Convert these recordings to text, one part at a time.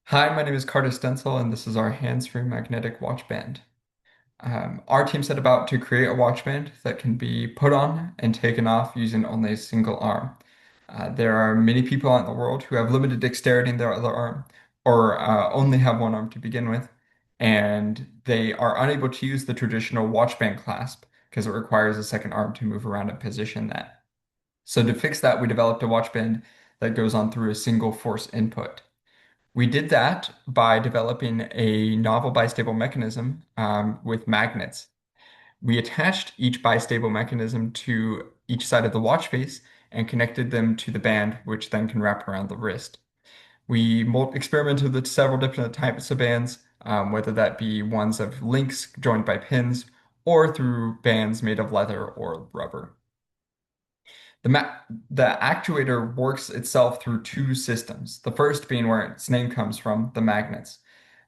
Hi, my name is Carter Stentzel, and this is our hands-free magnetic watch band. Our team set about to create a watch band that can be put on and taken off using only a single arm. There are many people out in the world who have limited dexterity in their other arm, or only have one arm to begin with, and they are unable to use the traditional watch band clasp because it requires a second arm to move around and position that. So to fix that, we developed a watch band that goes on through a single force input. We did that by developing a novel bistable mechanism with magnets. We attached each bistable mechanism to each side of the watch face and connected them to the band, which then can wrap around the wrist. We experimented with several different types of bands, whether that be ones of links joined by pins or through bands made of leather or rubber. The actuator works itself through two systems. The first being where its name comes from, the magnets.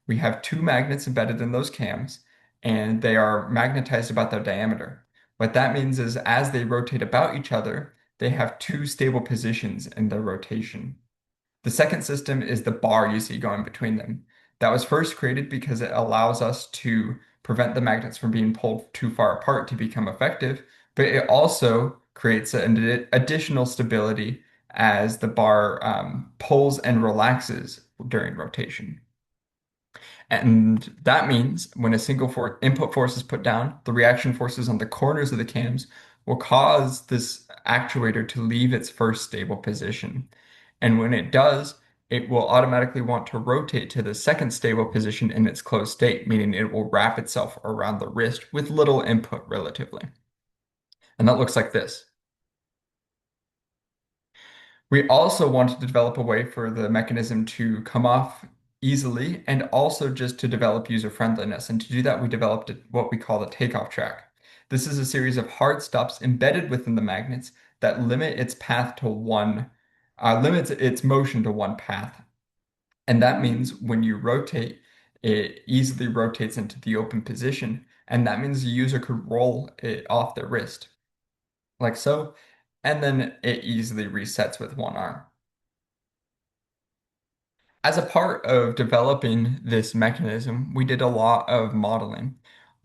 We have two magnets embedded in those cams, and they are magnetized about their diameter. What that means is as they rotate about each other, they have two stable positions in their rotation. The second system is the bar you see going between them. That was first created because it allows us to prevent the magnets from being pulled too far apart to become effective, but it also creates an additional stability as the bar pulls and relaxes during rotation. And that means when a single for input force is put down, the reaction forces on the corners of the cams will cause this actuator to leave its first stable position. And when it does, it will automatically want to rotate to the second stable position in its closed state, meaning it will wrap itself around the wrist with little input relatively. And that looks like this. We also wanted to develop a way for the mechanism to come off easily and also just to develop user friendliness. And to do that, we developed what we call the takeoff track. This is a series of hard stops embedded within the magnets that limit its path to one, limits its motion to one path. And that means when you rotate, it easily rotates into the open position. And that means the user could roll it off their wrist, like so, and then it easily resets with one arm. As a part of developing this mechanism, we did a lot of modeling.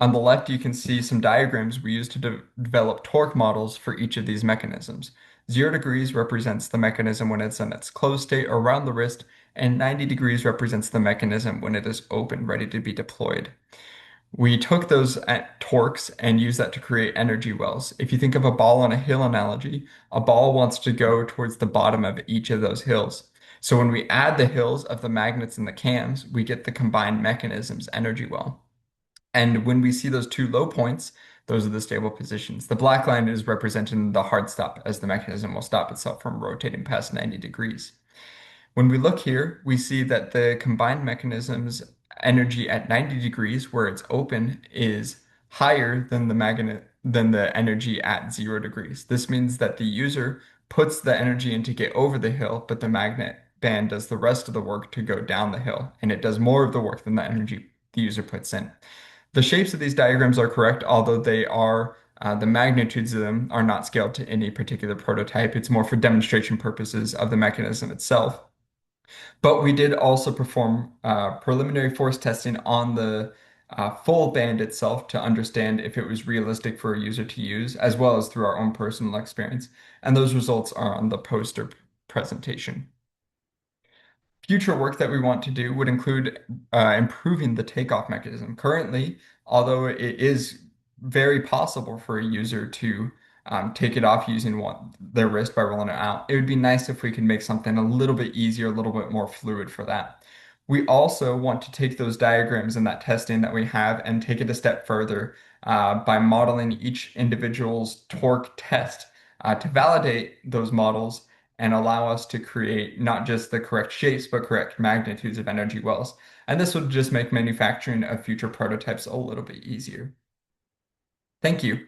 On the left, you can see some diagrams we used to develop torque models for each of these mechanisms. 0 degrees represents the mechanism when it's in its closed state around the wrist, and 90 degrees represents the mechanism when it is open, ready to be deployed. We took those torques and used that to create energy wells. If you think of a ball on a hill analogy, a ball wants to go towards the bottom of each of those hills. So when we add the hills of the magnets and the cams, we get the combined mechanisms energy well. And when we see those two low points, those are the stable positions. The black line is representing the hard stop as the mechanism will stop itself from rotating past 90 degrees. When we look here, we see that the combined mechanism's energy at 90 degrees, where it's open, is higher than the energy at 0 degrees. This means that the user puts the energy in to get over the hill, but the magnet band does the rest of the work to go down the hill, and it does more of the work than the energy the user puts in. The shapes of these diagrams are correct, although the magnitudes of them are not scaled to any particular prototype. It's more for demonstration purposes of the mechanism itself. But we did also perform preliminary force testing on the full band itself to understand if it was realistic for a user to use, as well as through our own personal experience. And those results are on the poster presentation. Future work that we want to do would include improving the takeoff mechanism. Currently, although it is very possible for a user to take it off using their wrist by rolling it out, it would be nice if we could make something a little bit easier, a little bit more fluid for that. We also want to take those diagrams and that testing that we have and take it a step further by modeling each individual's torque test to validate those models and allow us to create not just the correct shapes, but correct magnitudes of energy wells. And this would just make manufacturing of future prototypes a little bit easier. Thank you.